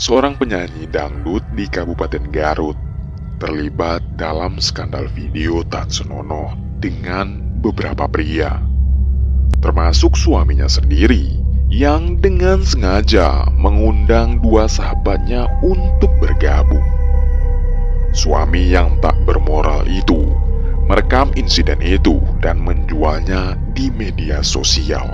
seorang penyanyi dangdut di Kabupaten Garut, terlibat dalam skandal video tak senonoh dengan beberapa pria, termasuk suaminya sendiri yang dengan sengaja mengundang dua sahabatnya untuk bergabung. Suami yang tak bermoral itu merekam insiden itu dan menjualnya di media sosial.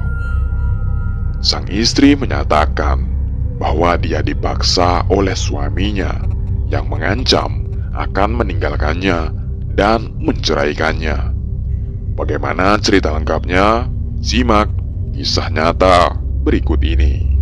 Sang istri menyatakan bahwa dia dipaksa oleh suaminya yang mengancam akan meninggalkannya dan menceraikannya. Bagaimana cerita lengkapnya? Simak kisah nyata berikut ini.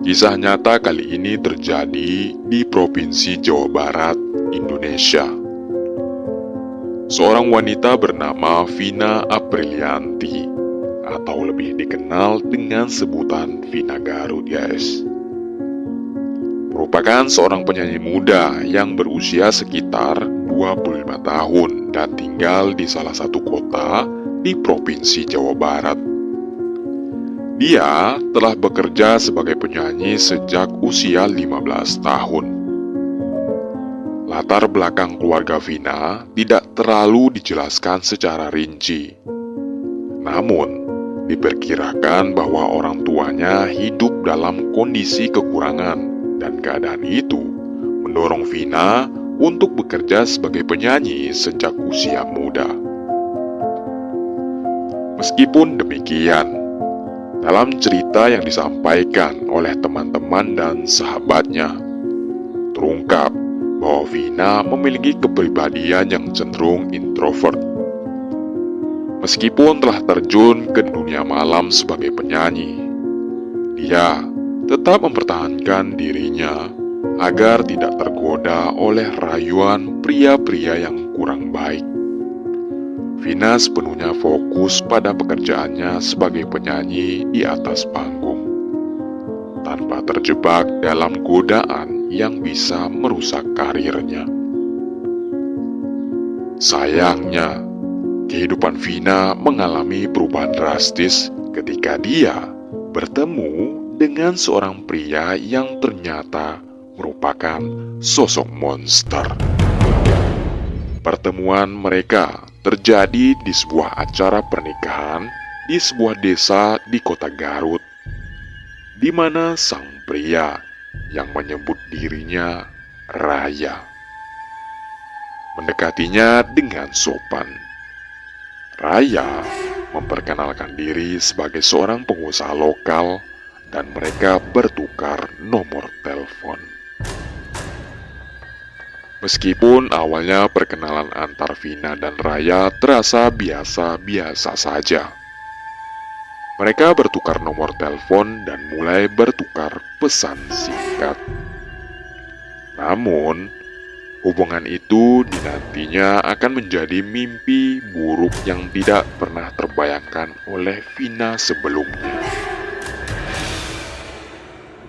Kisah nyata kali ini terjadi di Provinsi Jawa Barat, Indonesia. Seorang wanita bernama Vina Aprilianti, atau lebih dikenal dengan sebutan Vina Garut, guys. Merupakan seorang penyanyi muda yang berusia sekitar 25 tahun dan tinggal di salah satu kota di Provinsi Jawa Barat. Dia telah bekerja sebagai penyanyi sejak usia 15 tahun. Latar belakang keluarga Vina tidak terlalu dijelaskan secara rinci. Namun, diperkirakan bahwa orang tuanya hidup dalam kondisi kekurangan dan keadaan itu mendorong Vina untuk bekerja sebagai penyanyi sejak usia muda. Meskipun demikian, dalam cerita yang disampaikan oleh teman-teman dan sahabatnya, terungkap bahwa Vina memiliki kepribadian yang cenderung introvert. Meskipun telah terjun ke dunia malam sebagai penyanyi, dia tetap mempertahankan dirinya agar tidak tergoda oleh rayuan pria-pria yang kurang baik. Vina sepenuhnya fokus pada pekerjaannya sebagai penyanyi di atas panggung, tanpa terjebak dalam godaan yang bisa merusak karirnya. Sayangnya, kehidupan Vina mengalami perubahan drastis ketika dia bertemu dengan seorang pria yang ternyata merupakan sosok monster. Pertemuan mereka terjadi di sebuah acara pernikahan di sebuah desa di kota Garut, di mana sang pria yang menyebut dirinya Raya mendekatinya dengan sopan. Raya memperkenalkan diri sebagai seorang pengusaha lokal dan mereka bertukar nomor telepon. Meskipun awalnya perkenalan antar Vina dan Raya terasa biasa-biasa saja. Mereka bertukar nomor telepon dan mulai bertukar pesan singkat. Namun, hubungan itu dinantinya akan menjadi mimpi buruk yang tidak pernah terbayangkan oleh Vina sebelumnya.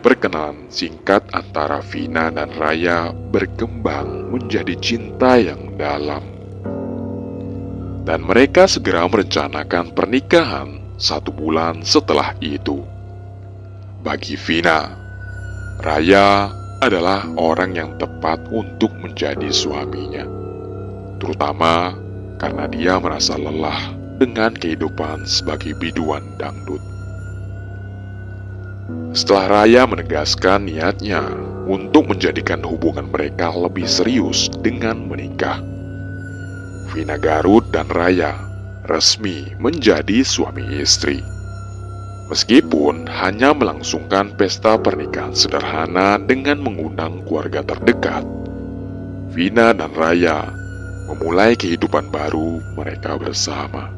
Perkenalan singkat antara Vina dan Raya berkembang menjadi cinta yang dalam. Dan mereka segera merencanakan pernikahan 1 bulan setelah itu. Bagi Vina, Raya adalah orang yang tepat untuk menjadi suaminya, terutama karena dia merasa lelah dengan kehidupan sebagai biduan dangdut. Setelah Raya menegaskan niatnya untuk menjadikan hubungan mereka lebih serius dengan menikah, Vina Garut dan Raya resmi menjadi suami istri. Meskipun hanya melangsungkan pesta pernikahan sederhana dengan mengundang keluarga terdekat, Vina dan Raya memulai kehidupan baru mereka bersama.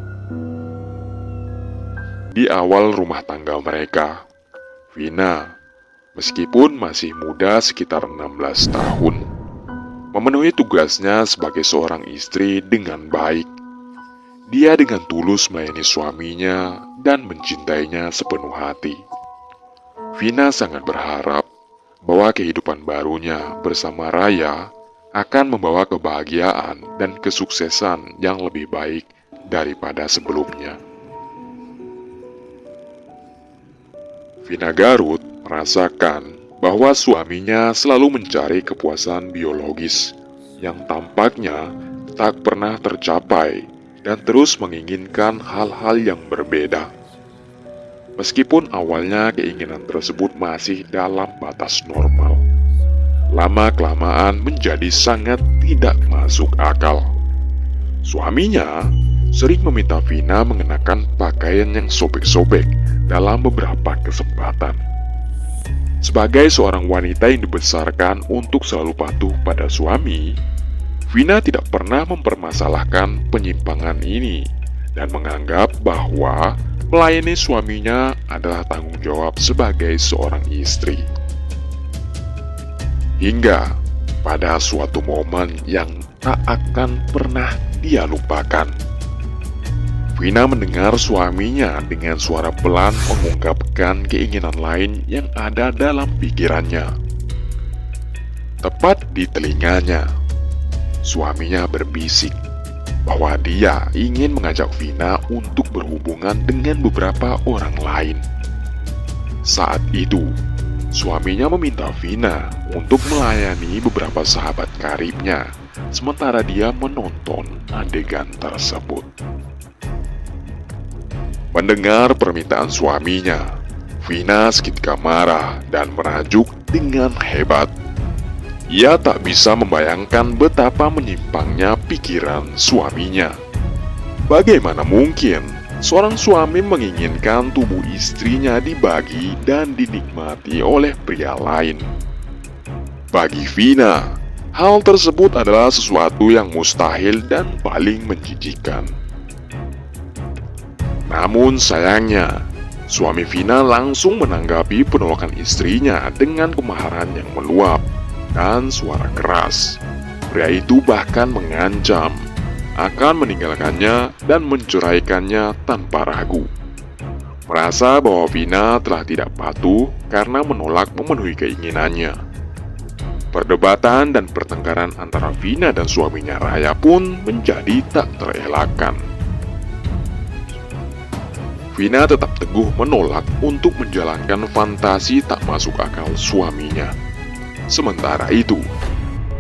Di awal rumah tangga mereka, Vina, meskipun masih muda sekitar 16 tahun, memenuhi tugasnya sebagai seorang istri dengan baik. Dia dengan tulus melayani suaminya dan mencintainya sepenuh hati. Vina sangat berharap bahwa kehidupan barunya bersama Raya akan membawa kebahagiaan dan kesuksesan yang lebih baik daripada sebelumnya. Vina Garut merasakan bahwa suaminya selalu mencari kepuasan biologis yang tampaknya tak pernah tercapai dan terus menginginkan hal-hal yang berbeda. Meskipun awalnya keinginan tersebut masih dalam batas normal, lama-kelamaan menjadi sangat tidak masuk akal. Suaminya sering meminta Vina mengenakan pakaian yang sobek-sobek dalam beberapa kesempatan. Sebagai seorang wanita yang dibesarkan untuk selalu patuh pada suami, Vina tidak pernah mempermasalahkan penyimpangan ini dan menganggap bahwa melayani suaminya adalah tanggung jawab sebagai seorang istri. Hingga pada suatu momen yang tak akan pernah dia lupakan, Vina mendengar suaminya dengan suara pelan mengungkapkan keinginan lain yang ada dalam pikirannya. Tepat di telinganya, suaminya berbisik bahwa dia ingin mengajak Vina untuk berhubungan dengan beberapa orang lain. Saat itu, suaminya meminta Vina untuk melayani beberapa sahabat karibnya, sementara dia menonton adegan tersebut. Mendengar permintaan suaminya, Vina seketika marah dan merajuk dengan hebat. Ia tak bisa membayangkan betapa menyimpangnya pikiran suaminya. Bagaimana mungkin seorang suami menginginkan tubuh istrinya dibagi dan dinikmati oleh pria lain? Bagi Vina, hal tersebut adalah sesuatu yang mustahil dan paling menjijikkan. Namun sayangnya, suami Vina langsung menanggapi penolakan istrinya dengan kemarahan yang meluap dan suara keras. Pria itu bahkan mengancam akan meninggalkannya dan menceraikannya tanpa ragu. Merasa bahwa Vina telah tidak patuh karena menolak memenuhi keinginannya. Perdebatan dan pertengkaran antara Vina dan suaminya Raya pun menjadi tak terelakkan. Vina tetap teguh menolak untuk menjalankan fantasi tak masuk akal suaminya. Sementara itu,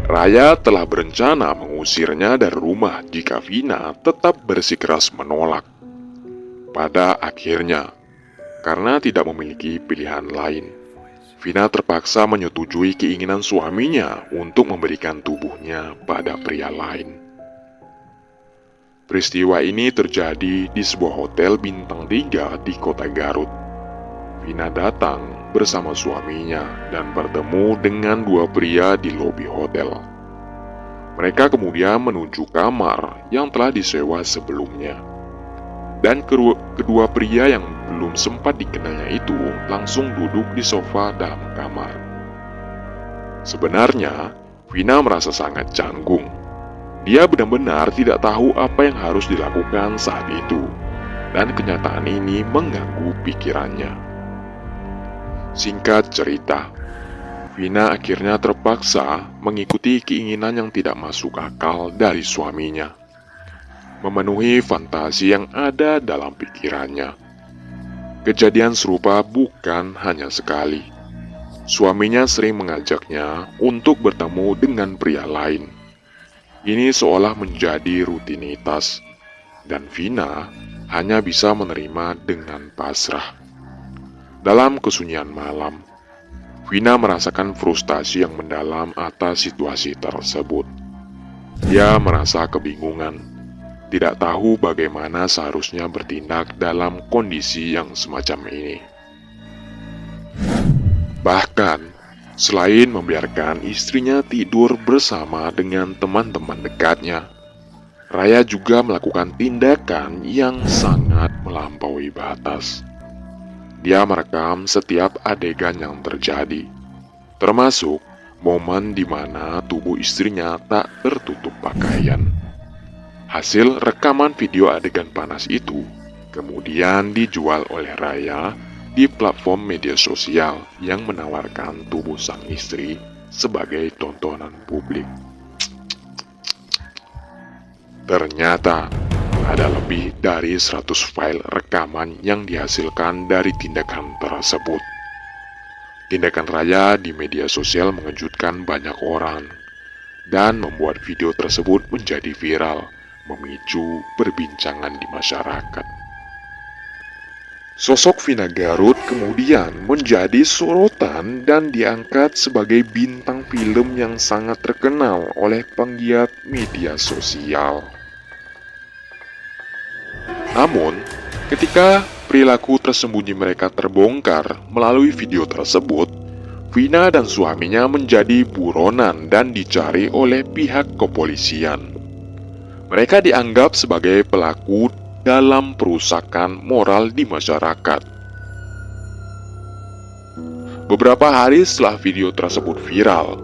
Raya telah berencana mengusirnya dari rumah jika Vina tetap bersikeras menolak. Pada akhirnya, karena tidak memiliki pilihan lain, Vina terpaksa menyetujui keinginan suaminya untuk memberikan tubuhnya pada pria lain. Peristiwa ini terjadi di sebuah hotel bintang 3 di kota Garut. Vina datang bersama suaminya dan bertemu dengan dua pria di lobi hotel. Mereka kemudian menuju kamar yang telah disewa sebelumnya. Dan kedua pria yang belum sempat dikenalnya itu langsung duduk di sofa dalam kamar. Sebenarnya, Vina merasa sangat canggung. Dia benar-benar tidak tahu apa yang harus dilakukan saat itu, dan kenyataan ini mengganggu pikirannya. Singkat cerita, Vina akhirnya terpaksa mengikuti keinginan yang tidak masuk akal dari suaminya, memenuhi fantasi yang ada dalam pikirannya. Kejadian serupa bukan hanya sekali. Suaminya sering mengajaknya untuk bertemu dengan pria lain. Ini seolah menjadi rutinitas, dan Vina hanya bisa menerima dengan pasrah. Dalam kesunyian malam, Vina merasakan frustasi yang mendalam atas situasi tersebut. Dia merasa kebingungan, tidak tahu bagaimana seharusnya bertindak dalam kondisi yang semacam ini. Bahkan, Selain membiarkan istrinya tidur bersama dengan teman-teman dekatnya, Raya juga melakukan tindakan yang sangat melampaui batas. Dia merekam setiap adegan yang terjadi, termasuk momen di mana tubuh istrinya tak tertutup pakaian. Hasil rekaman video adegan panas itu kemudian dijual oleh Raya di platform media sosial yang menawarkan tubuh sang istri sebagai tontonan publik. Ternyata ada lebih dari 100 file rekaman yang dihasilkan dari tindakan tersebut. Tindakan Raya di media sosial mengejutkan banyak orang dan membuat video tersebut menjadi viral, memicu perbincangan di masyarakat. Sosok Vina Garut kemudian menjadi sorotan dan diangkat sebagai bintang film yang sangat terkenal oleh penggiat media sosial. Namun, ketika perilaku tersembunyi mereka terbongkar melalui video tersebut, Vina dan suaminya menjadi buronan dan dicari oleh pihak kepolisian. Mereka dianggap sebagai pelaku dalam perusakan moral di masyarakat. Beberapa hari setelah video tersebut viral,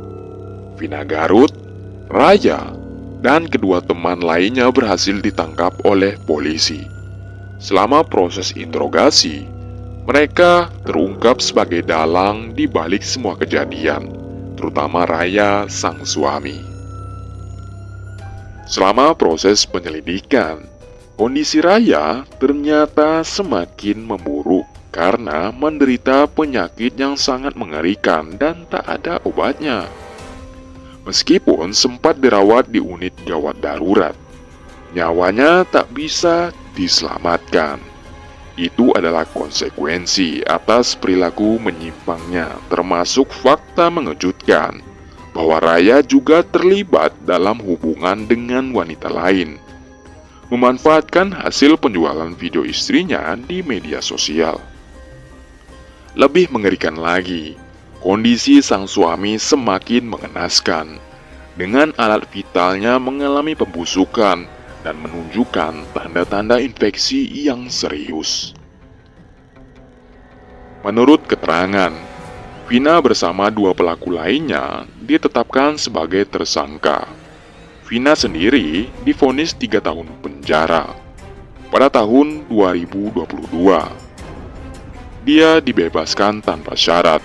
Vina Garut, Raya, dan kedua teman lainnya berhasil ditangkap oleh polisi. Selama proses interogasi, mereka terungkap sebagai dalang di balik semua kejadian, terutama Raya sang suami. Selama proses penyelidikan, kondisi Raya ternyata semakin memburuk karena menderita penyakit yang sangat mengerikan dan tak ada obatnya. Meskipun sempat dirawat di unit gawat darurat, nyawanya tak bisa diselamatkan. Itu adalah konsekuensi atas perilaku menyimpangnya, termasuk fakta mengejutkan bahwa Raya juga terlibat dalam hubungan dengan wanita lain, memanfaatkan hasil penjualan video istrinya di media sosial. Lebih mengerikan lagi, kondisi sang suami semakin mengenaskan. Dengan alat vitalnya mengalami pembusukan dan menunjukkan tanda-tanda infeksi yang serius. Menurut keterangan, Vina bersama dua pelaku lainnya ditetapkan sebagai tersangka. Vina sendiri divonis 3 tahun penjara pada tahun 2022. Dia dibebaskan tanpa syarat.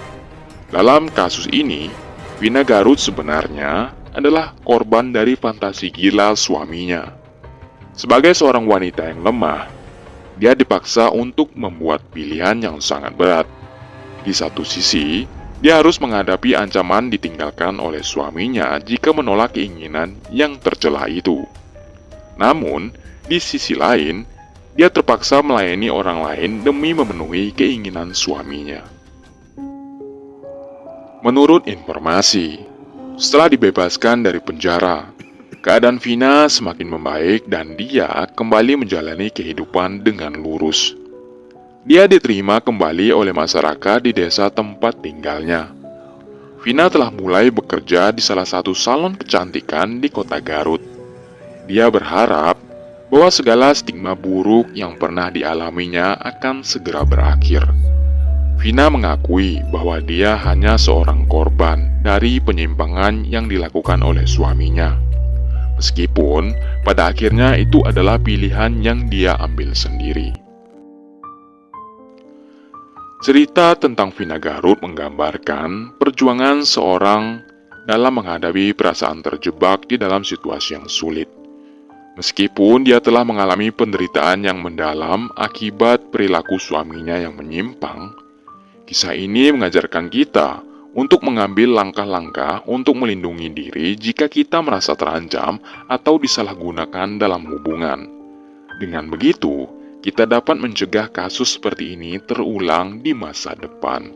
Dalam kasus ini, Vina Garut sebenarnya adalah korban dari fantasi gila suaminya. Sebagai seorang wanita yang lemah, dia dipaksa untuk membuat pilihan yang sangat berat. Di satu sisi, dia harus menghadapi ancaman ditinggalkan oleh suaminya jika menolak keinginan yang tercela itu. Namun, di sisi lain, dia terpaksa melayani orang lain demi memenuhi keinginan suaminya. Menurut informasi, setelah dibebaskan dari penjara, keadaan Vina semakin membaik dan dia kembali menjalani kehidupan dengan lurus. Dia diterima kembali oleh masyarakat di desa tempat tinggalnya. Vina telah mulai bekerja di salah satu salon kecantikan di kota Garut. Dia berharap bahwa segala stigma buruk yang pernah dialaminya akan segera berakhir. Vina mengakui bahwa dia hanya seorang korban dari penyimpangan yang dilakukan oleh suaminya. Meskipun pada akhirnya itu adalah pilihan yang dia ambil sendiri. Cerita tentang Vina Garut menggambarkan perjuangan seorang dalam menghadapi perasaan terjebak di dalam situasi yang sulit. Meskipun dia telah mengalami penderitaan yang mendalam akibat perilaku suaminya yang menyimpang, kisah ini mengajarkan kita untuk mengambil langkah-langkah untuk melindungi diri jika kita merasa terancam atau disalahgunakan dalam hubungan. Dengan begitu, kita dapat mencegah kasus seperti ini terulang di masa depan.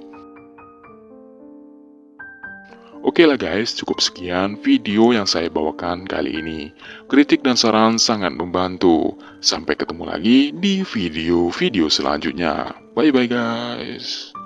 Oke lah guys, cukup sekian video yang saya bawakan kali ini. Kritik dan saran sangat membantu. Sampai ketemu lagi di video-video selanjutnya. Bye-bye guys.